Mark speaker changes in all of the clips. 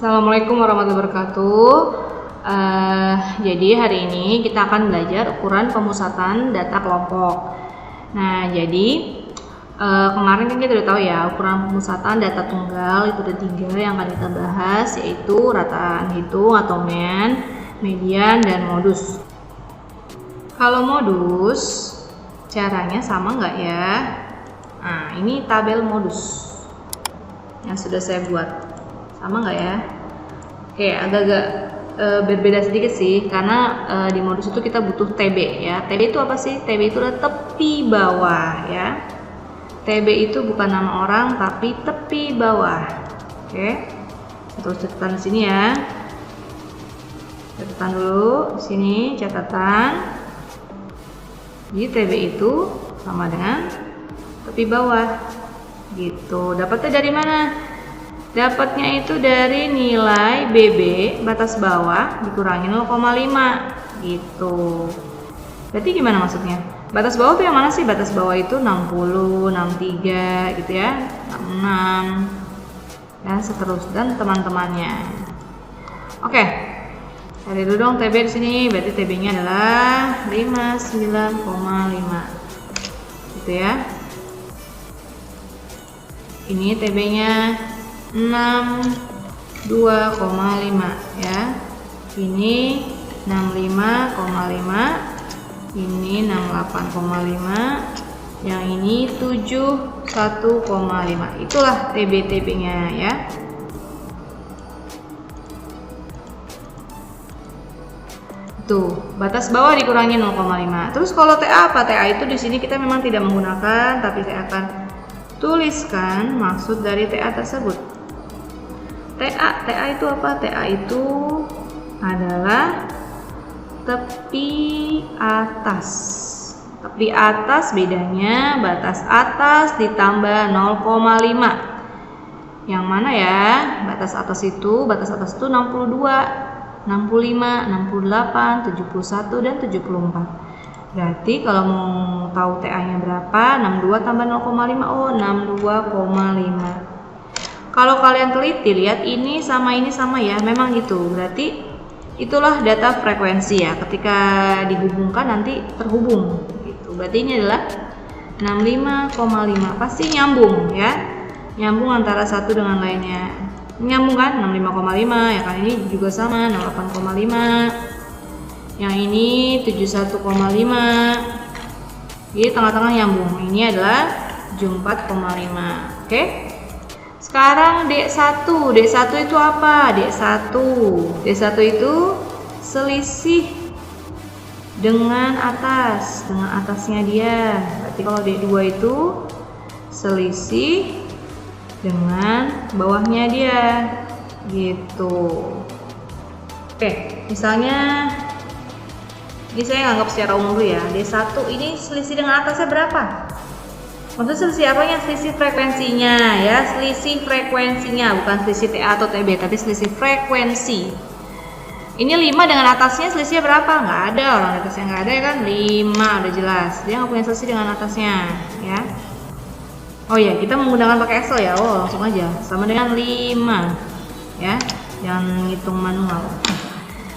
Speaker 1: Assalamualaikum warahmatullahi wabarakatuh. Jadi hari ini kita akan belajar ukuran pemusatan data kelompok. Nah, jadi kemarin kan kita udah tahu ya, ukuran pemusatan data tunggal itu ada 3 yang akan kita bahas, yaitu rataan hitung atau MEN, median, dan modus. Kalau modus, caranya sama nggak ya? Nah, ini tabel modus yang sudah saya buat. Sama nggak ya? Oke, agak-agak berbeda sedikit sih, karena di modus itu kita butuh TB ya. TB itu apa sih? TB itu adalah tepi bawah ya. TB itu bukan nama orang tapi tepi bawah. Oke, terus catatan di sini ya. Catatan dulu di sini, catatan. Jadi TB itu sama dengan tepi bawah. Gitu. Dapatnya dari mana? Dapatnya itu dari nilai BB batas bawah dikurangi 0,5 gitu. Berarti gimana maksudnya? Batas bawah itu yang mana sih? Batas bawah itu 60, 63 gitu ya, 66 dan seterusnya dan teman-temannya. Oke. Cari dulu dong TB di sini. Berarti TB-nya adalah 59,5. Gitu ya. Ini TB-nya 62,5 ya. Ini 65,5, ini 68,5, yang ini 71,5. Itulah TB-TB-nya ya. Tuh, batas bawah dikurangi 0,5. Terus kalau TA apa? TA itu di sini kita memang tidak menggunakan, tapi saya akan tuliskan maksud dari TA tersebut. TA itu apa? TA itu adalah tepi atas. Tepi atas bedanya batas atas ditambah 0,5. Yang mana ya? Batas atas itu 62, 65, 68, 71 dan 74. Berarti kalau mau tahu TA-nya berapa, 62 tambah 0,5, oh 62,5. Kalau kalian teliti lihat ini sama ya, memang gitu. Berarti itulah data frekuensi ya. Ketika dihubungkan nanti terhubung gitu. Berarti ini adalah 65,5. Pasti nyambung ya. Nyambung antara satu dengan lainnya. Nyambung kan? 65,5 ya kan, ini juga sama 68,5. Yang ini 71,5. Jadi tengah-tengah nyambung. Ini adalah 74,5. Oke. Sekarang D1. D1 itu apa? D1 itu selisih dengan atas, dengan atasnya dia. Berarti kalau D2 itu selisih dengan bawahnya dia. Gitu. Oke, misalnya ini saya anggap secara umum dulu ya. D1 ini selisih dengan atasnya berapa? Maksudnya selisih apanya? Selisih frekuensinya ya. Selisih frekuensinya, bukan selisih TA atau TB, tapi selisih frekuensi. Ini 5 dengan atasnya selisihnya berapa? Nggak ada, orang atasnya nggak ada ya kan? 5 udah jelas. Dia nggak punya selisih dengan atasnya ya. Oh ya, kita menggunakan pakai Excel ya. Oh, langsung aja. Sama dengan 5 ya. Jangan ngitung manual.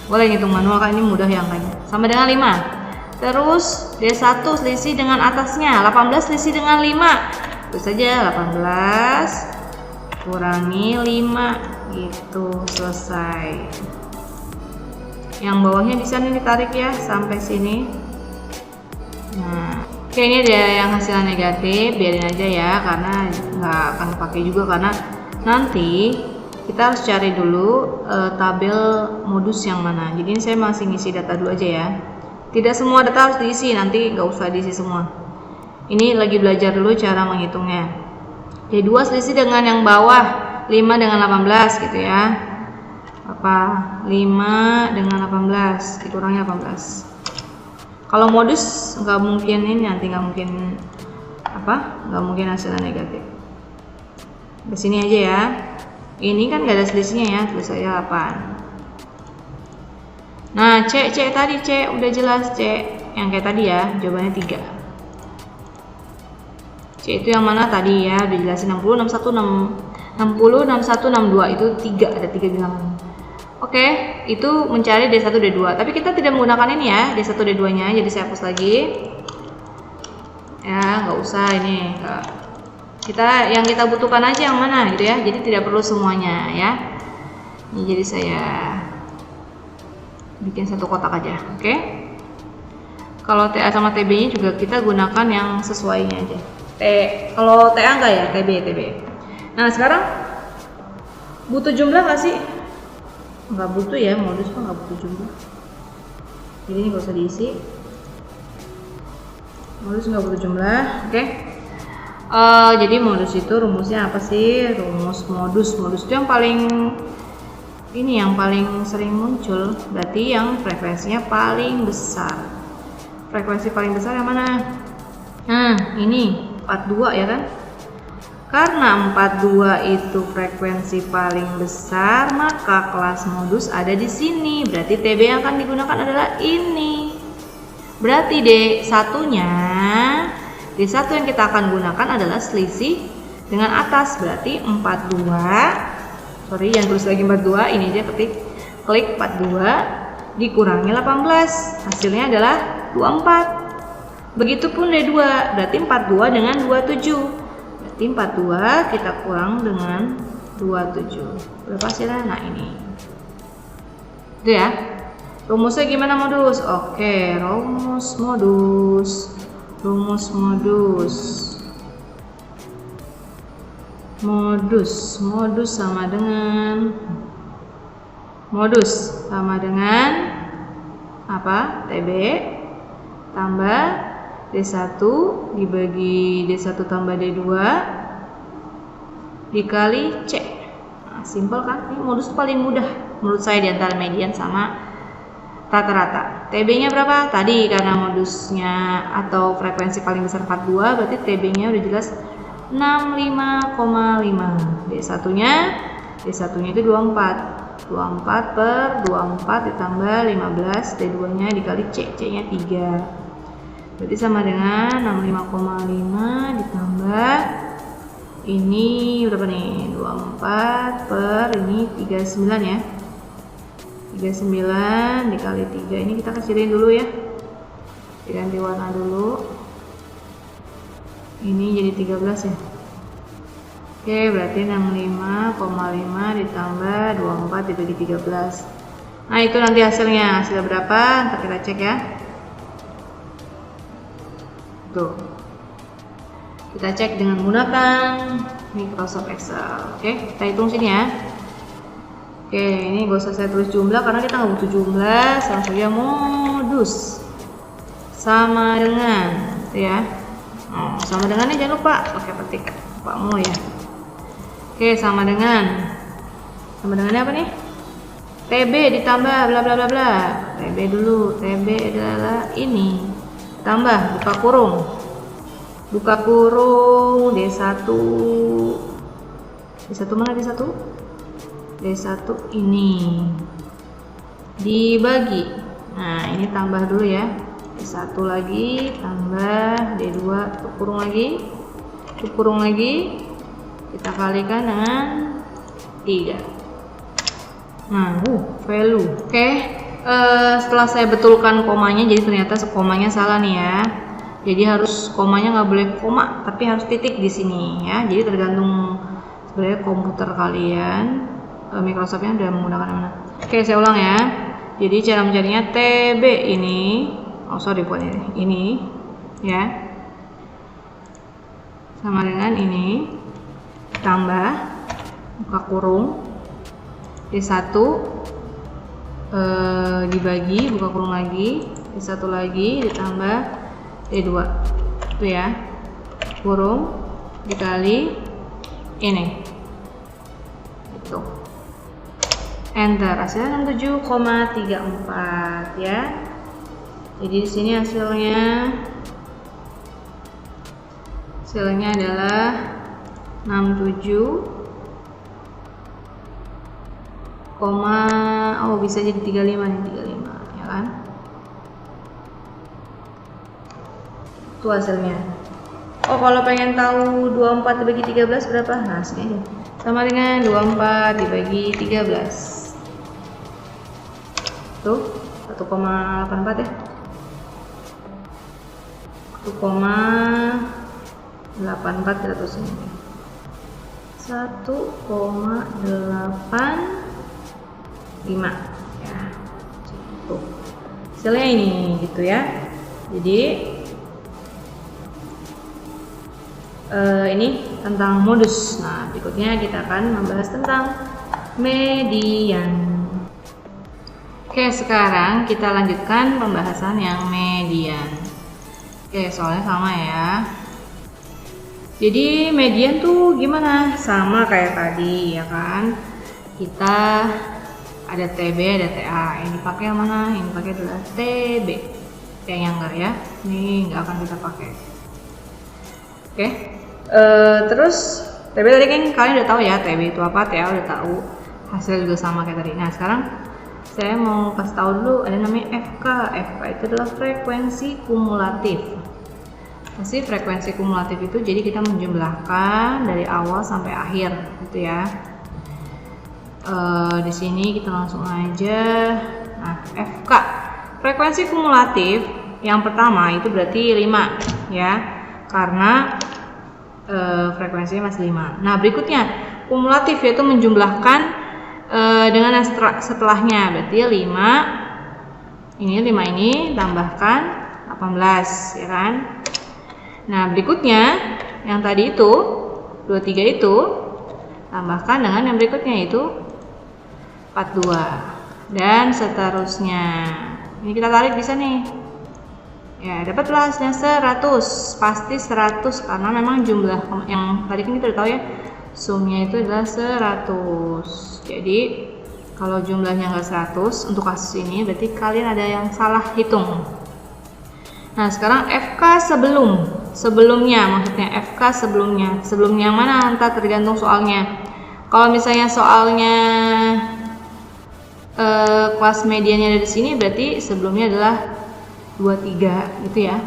Speaker 1: Boleh ngitung manual kan, ini mudah yang kayaknya. Sama dengan 5. Terus D1 selisih dengan atasnya 18 selisih dengan 5. Terus saja 18 kurangi 5 gitu, selesai. Yang bawahnya bisa nih ditarik ya sampai sini. Nah, oke, ini ada yang hasilnya negatif, biarin aja ya, karena nggak akan pakai juga, karena nanti kita harus cari dulu tabel modus yang mana. Jadi ini saya masih ngisi data dulu aja ya. Tidak semua data harus diisi, nanti nggak usah diisi semua. Ini lagi belajar dulu cara menghitungnya. D2 selisih dengan yang bawah 5 dengan 18 gitu ya. Apa? 5 dengan 18 dikurangi 18. Kalau modus nggak mungkin ini, nanti nggak mungkin apa? Nggak mungkin hasilnya negatif. Di sini aja ya. Ini kan nggak ada selisihnya ya, tulis saya 8. Nah, C tadi C udah jelas, C yang kayak tadi ya, jawabannya 3. C itu yang mana tadi ya, udah jelasin 60, 61, 60, 61, 62 itu 3, ada 3 bilangan. Oke, itu mencari D1, D2. Tapi kita tidak menggunakan ini ya, D1, D2-nya. Jadi saya hapus lagi. Ya, nggak usah ini. Yang kita butuhkan aja yang mana gitu ya. Jadi tidak perlu semuanya ya. Ini jadi saya bikin satu kotak aja, oke? Kalau TA sama TB-nya juga kita gunakan yang sesuainya aja. Kalau TA enggak ya, TB. Nah sekarang butuh jumlah nggak sih? Nggak butuh ya, modus mah nggak butuh jumlah. Jadi ini nggak usah diisi. Modus nggak butuh jumlah, oke? Jadi modus itu rumusnya apa sih? Rumus modus itu yang paling sering muncul, berarti yang frekuensinya paling besar. Frekuensi paling besar yang mana? Nah, ini 42 ya kan? Karena 42 itu frekuensi paling besar, maka kelas modus ada di sini. Berarti TB yang akan digunakan adalah ini. Berarti D1 yang kita akan gunakan adalah selisih dengan atas. Berarti 42. Sorry, yang tulis lagi 42, ini aja klik 42 dikurangi 18, hasilnya adalah 24. Begitupun D2, berarti 42 dengan 27. Berarti 42 kita kurang dengan 27. Berapa hasilnya? Nah ini. Itu ya. Rumusnya gimana modus? Oke, rumus modus sama dengan apa? TB tambah D1 dibagi D1 tambah D2 dikali C. Nah, simpel kan? Ini modus paling mudah menurut saya di antara median sama rata-rata. TB-nya berapa? Tadi karena modusnya atau frekuensi paling besar 42, berarti TB-nya udah jelas 65,5. D1-nya itu 24 per 24 ditambah 15, D2-nya dikali C-nya 3. Berarti sama dengan 65,5 ditambah ini berapa nih? 24 per ini 39 ya. 39 dikali 3. Ini kita kecilin dulu ya. Diganti warna dulu. Ini jadi 13 ya. Oke, berarti 65,5 ditambah 24 dibagi 13. Nah, itu nanti hasilnya berapa? Ntar kita cek ya. Tuh. Kita cek dengan menggunakan Microsoft Excel. Oke, kita hitung sini ya. Oke, ini gak usah saya tulis jumlah karena kita nggak butuh jumlah. Langsung saja modus sama dengan ya. Sama dengannya jangan lupa pakai petik Pak Mo ya. Oke, sama dengannya apa nih? TB ditambah bla bla bla bla. TB dulu, TB adalah ini. Tambah buka kurung D1 mana D1? D1 ini dibagi. Nah, ini tambah dulu ya. D1 lagi tambah D2 kurung lagi kita kalikan dengan 3. Nah, value. Oke, setelah saya betulkan komanya, jadi ternyata komanya salah nih ya. Jadi harus komanya nggak boleh koma, tapi harus titik di sini ya. Jadi tergantung sebenarnya komputer kalian, Microsoftnya udah menggunakan mana. Oke, saya ulang ya. Jadi cara mencarinya TB ini. Bukan ini ya, sama dengan ini tambah buka kurung D1 dibagi buka kurung lagi D1 lagi ditambah D2 itu ya, kurung dikali ini itu, enter, hasilnya 67,34 ya. Jadi di sini hasilnya adalah 67, bisa jadi 35 nih, 35 ya kan? Itu hasilnya. Oh, kalau pengen tahu 24 dibagi 13 berapa? Nah, sini aja. Sama dengan 24 dibagi 13. Tuh, 1,84 ya. 1,84 kita tulisin. 1,85 ya. Tuh. Hasilnya ini gitu ya. Jadi ini tentang modus. Nah, berikutnya kita akan membahas tentang median. Oke, sekarang kita lanjutkan pembahasan yang median. Oke, soalnya sama ya. Jadi median tuh gimana? Sama kayak tadi ya kan. Kita ada TB, ada TA. Ini pakai yang mana? Ini pakai adalah TB. Yang enggak ya. Ini enggak akan kita pakai. Oke. Terus TB tadi kan kalian udah tahu ya, TB itu apa, TA udah tahu. Hasil juga sama kayak tadi. Nah, sekarang saya mau kasih tahu dulu ada namanya FK. FK itu adalah frekuensi kumulatif. Pasti frekuensi kumulatif itu jadi kita menjumlahkan dari awal sampai akhir gitu ya. Di sini kita langsung aja. Nah, FK frekuensi kumulatif yang pertama itu berarti 5 ya, karena frekuensinya masih 5. Nah, berikutnya kumulatif yaitu menjumlahkan dengan yang setelahnya, berarti 5 ini tambahkan 18 ya kan. Nah, berikutnya yang tadi itu 23 itu tambahkan dengan yang berikutnya itu 42 dan seterusnya. Ini kita tarik bisa nih. Ya, dapatlah hasilnya 100. Pasti 100 karena memang jumlah yang tadi kan kita udah tahu ya, sumnya itu adalah 100. Jadi kalau jumlahnya enggak 100 untuk kasus ini berarti kalian ada yang salah hitung. Nah, sekarang FK sebelumnya, maksudnya FK sebelumnya yang mana entah tergantung soalnya. Kalau misalnya soalnya kelas mediannya ada di sini, berarti sebelumnya adalah 23 gitu ya.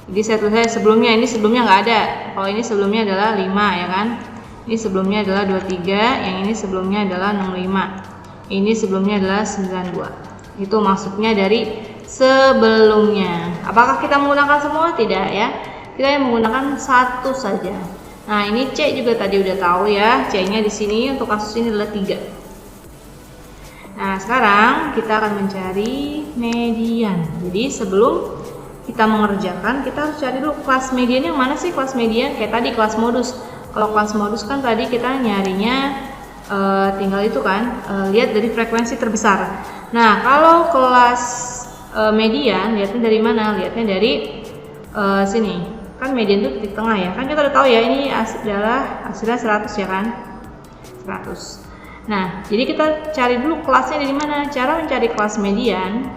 Speaker 1: Jadi saya tulis sebelumnya, ini sebelumnya nggak ada. Kalau ini sebelumnya adalah 5 ya kan. Ini sebelumnya adalah 23, yang ini sebelumnya adalah 65. Ini sebelumnya adalah 92. Itu maksudnya dari sebelumnya. Apakah kita menggunakan semua? Tidak ya. Kita yang menggunakan satu saja. Nah, ini C juga tadi udah tahu ya. C-nya di sini untuk kasus ini adalah 3. Nah, sekarang kita akan mencari median. Jadi sebelum kita mengerjakan, kita harus cari dulu kelas median yang mana sih kelas median? Kayak tadi kelas modus. Kalau kelas modus kan tadi kita nyarinya tinggal itu kan, lihat dari frekuensi terbesar. Nah, kalau kelas median lihatnya dari mana? Lihatnya dari sini. Kan median itu di tengah ya. Kan kita udah tahu ya, ini adalah hasilnya 100 ya kan? 100. Nah, jadi kita cari dulu kelasnya dari mana. Cara mencari kelas median.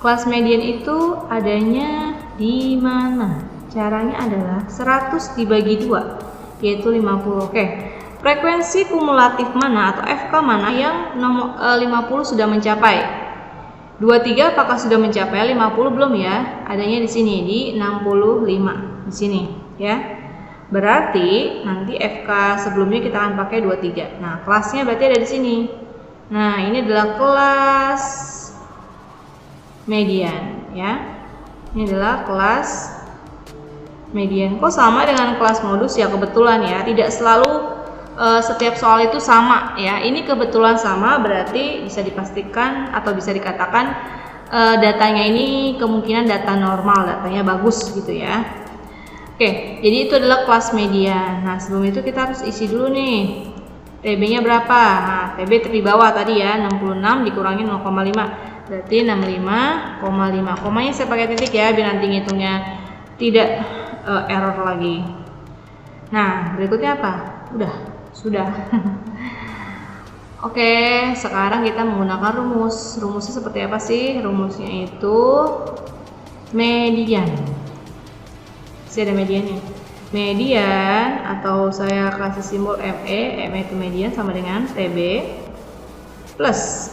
Speaker 1: Kelas median itu adanya di mana? Caranya adalah 100 dibagi 2, yaitu 50. Oke. Frekuensi kumulatif mana atau FK mana yang nomor 50 sudah mencapai? 23 apakah sudah mencapai? 50 belum ya? Adanya di sini di 65 di sini ya. Berarti nanti FK sebelumnya kita akan pakai 23. Nah, kelasnya berarti ada di sini. Nah, ini adalah kelas median ya. Ini adalah kelas median. Kok sama dengan kelas modus ya? Kebetulan ya, tidak selalu setiap soal itu sama ya. Ini kebetulan sama, berarti bisa dipastikan atau bisa dikatakan datanya ini kemungkinan data normal, datanya bagus gitu ya. Oke, jadi itu adalah kelas median. Nah, sebelum itu kita harus isi dulu nih. TB-nya berapa? Nah, TB di bawah tadi ya, 66 dikurangi 0,5. Berarti 65,5. Komanya saya pakai titik ya, biar nanti ngitungnya tidak error lagi. Nah, berikutnya apa? Sudah. Oke, sekarang kita menggunakan rumus. Rumusnya seperti apa sih? Rumusnya itu median. Ada mediannya. Median atau saya kasih simbol ME itu median sama dengan TB plus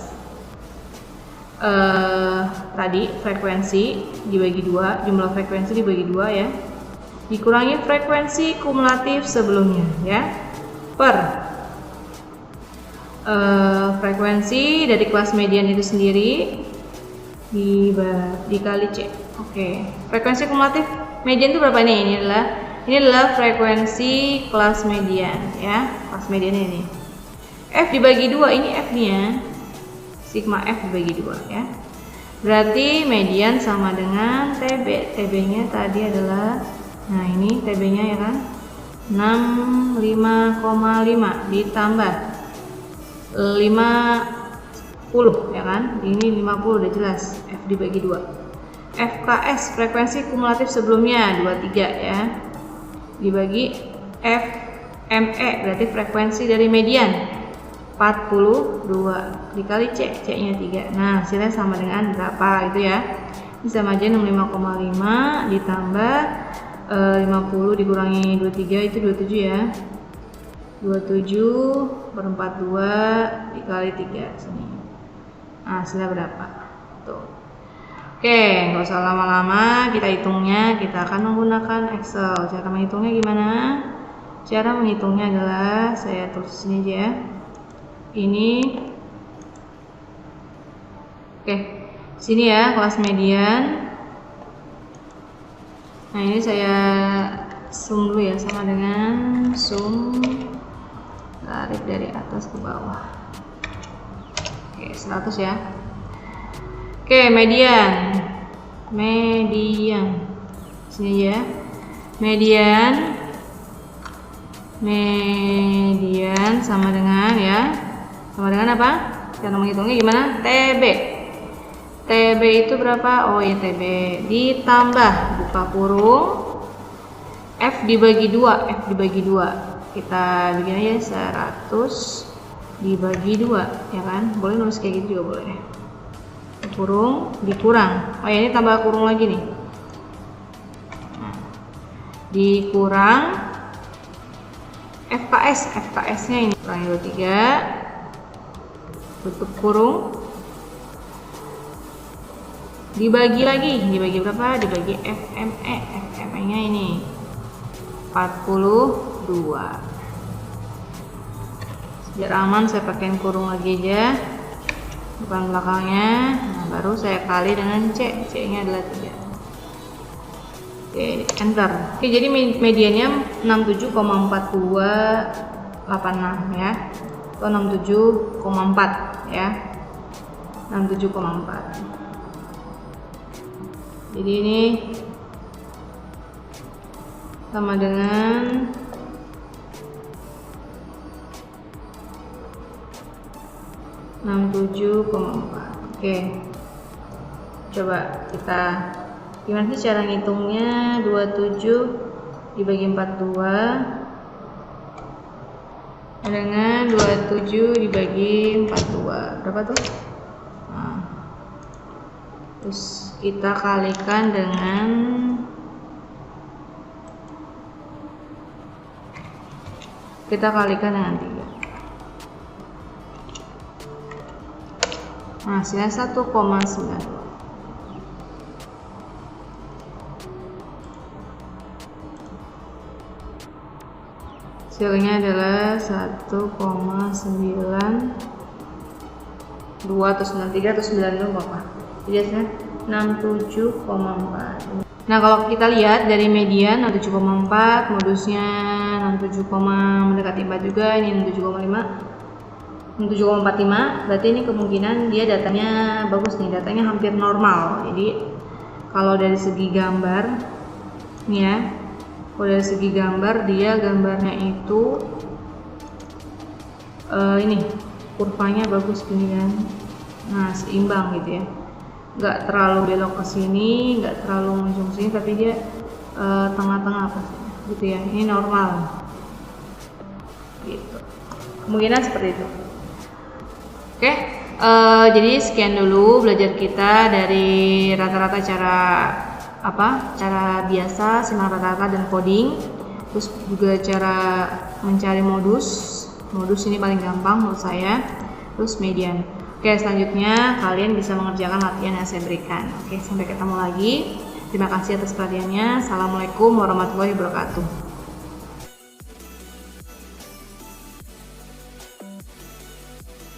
Speaker 1: tadi frekuensi dibagi 2, jumlah frekuensi dibagi 2 ya. dikurangi frekuensi kumulatif sebelumnya ya, per frekuensi dari kelas median itu sendiri dikali C. Oke, frekuensi kumulatif median itu berapa nih? Ini adalah frekuensi kelas median ya, kelas median ini. F dibagi 2, ini F-nya. Sigma F dibagi 2 ya. Berarti median sama dengan TB. TB-nya tadi adalah, nah ini TB-nya ya kan, 65,5 ditambah 50 ya kan, ini 50 udah jelas, F dibagi 2. FKS frekuensi kumulatif sebelumnya 23 ya, dibagi FME berarti frekuensi dari median 42 dikali C, C-nya 3. Nah, hasilnya sama dengan berapa itu ya? Ini sama aja 65,5 ditambah 50 dikurangi 23 itu 27 ya. 27 per 42 dikali 3 sini. Nah, hasilnya berapa? Tuh. Oke, nggak usah lama-lama, kita hitungnya. Kita akan menggunakan Excel. Cara menghitungnya gimana? Cara menghitungnya adalah saya tulis sini aja ya. Ini, oke, sini ya kelas median. Nah ini saya sum dulu ya, sama dengan sum tarik dari atas ke bawah. Oke, 100 ya. Oke, median sini ya, median sama dengan ya, sama dengan apa? Cara menghitungnya gimana? TB itu berapa? Oh ya, TB ditambah buka kurung F dibagi 2. Kita bikin aja 100 dibagi 2 ya kan? Boleh nulis kayak gitu juga boleh. Kurung dikurang, oh ya ini tambah kurung lagi nih, nah, dikurang FKS nya ini kurangi 23 tutup kurung dibagi berapa? Dibagi FME nya ini 42. Biar aman saya pakai kurung lagi aja bukan belakangnya. Nah, baru saya kali dengan C nya adalah 3. Oke, enter. Oke, jadi mediannya 67,4286 ya, atau 67,4 ya, 67,4. jadi ini sama dengan 67,4. Oke, coba kita gimana sih cara ngitungnya? 27 dibagi 42 dengan 27 dibagi 42 berapa tuh? Nah, terus kita kalikan dengan dengan 3. Nah, hasilnya 1,92. Hasilnya adalah 1,92 atau 93 atau 92 apa? Jadi hasilnya 67,4. Nah, kalau kita lihat dari median 67,4, modusnya 67, mendekati 4 juga, ini 67,45, berarti ini kemungkinan dia datanya bagus nih, datanya hampir normal. Jadi kalau dari segi gambar nih ya, kalau dari segi gambar dia gambarnya itu ini kurvanya bagus gini kan, nah seimbang gitu ya, nggak terlalu belok ke sini, nggak terlalu menjung sini, tapi dia tengah-tengah apa sih gitu ya, ini normal gitu, kemungkinan seperti itu. Oke, jadi sekian dulu belajar kita dari rata-rata cara biasa, simak rata-rata dan coding, terus juga cara mencari modus ini paling gampang menurut saya, terus median. Oke, selanjutnya kalian bisa mengerjakan latihan yang saya berikan. Oke, sampai ketemu lagi. Terima kasih atas perhatiannya. Assalamualaikum warahmatullahi wabarakatuh.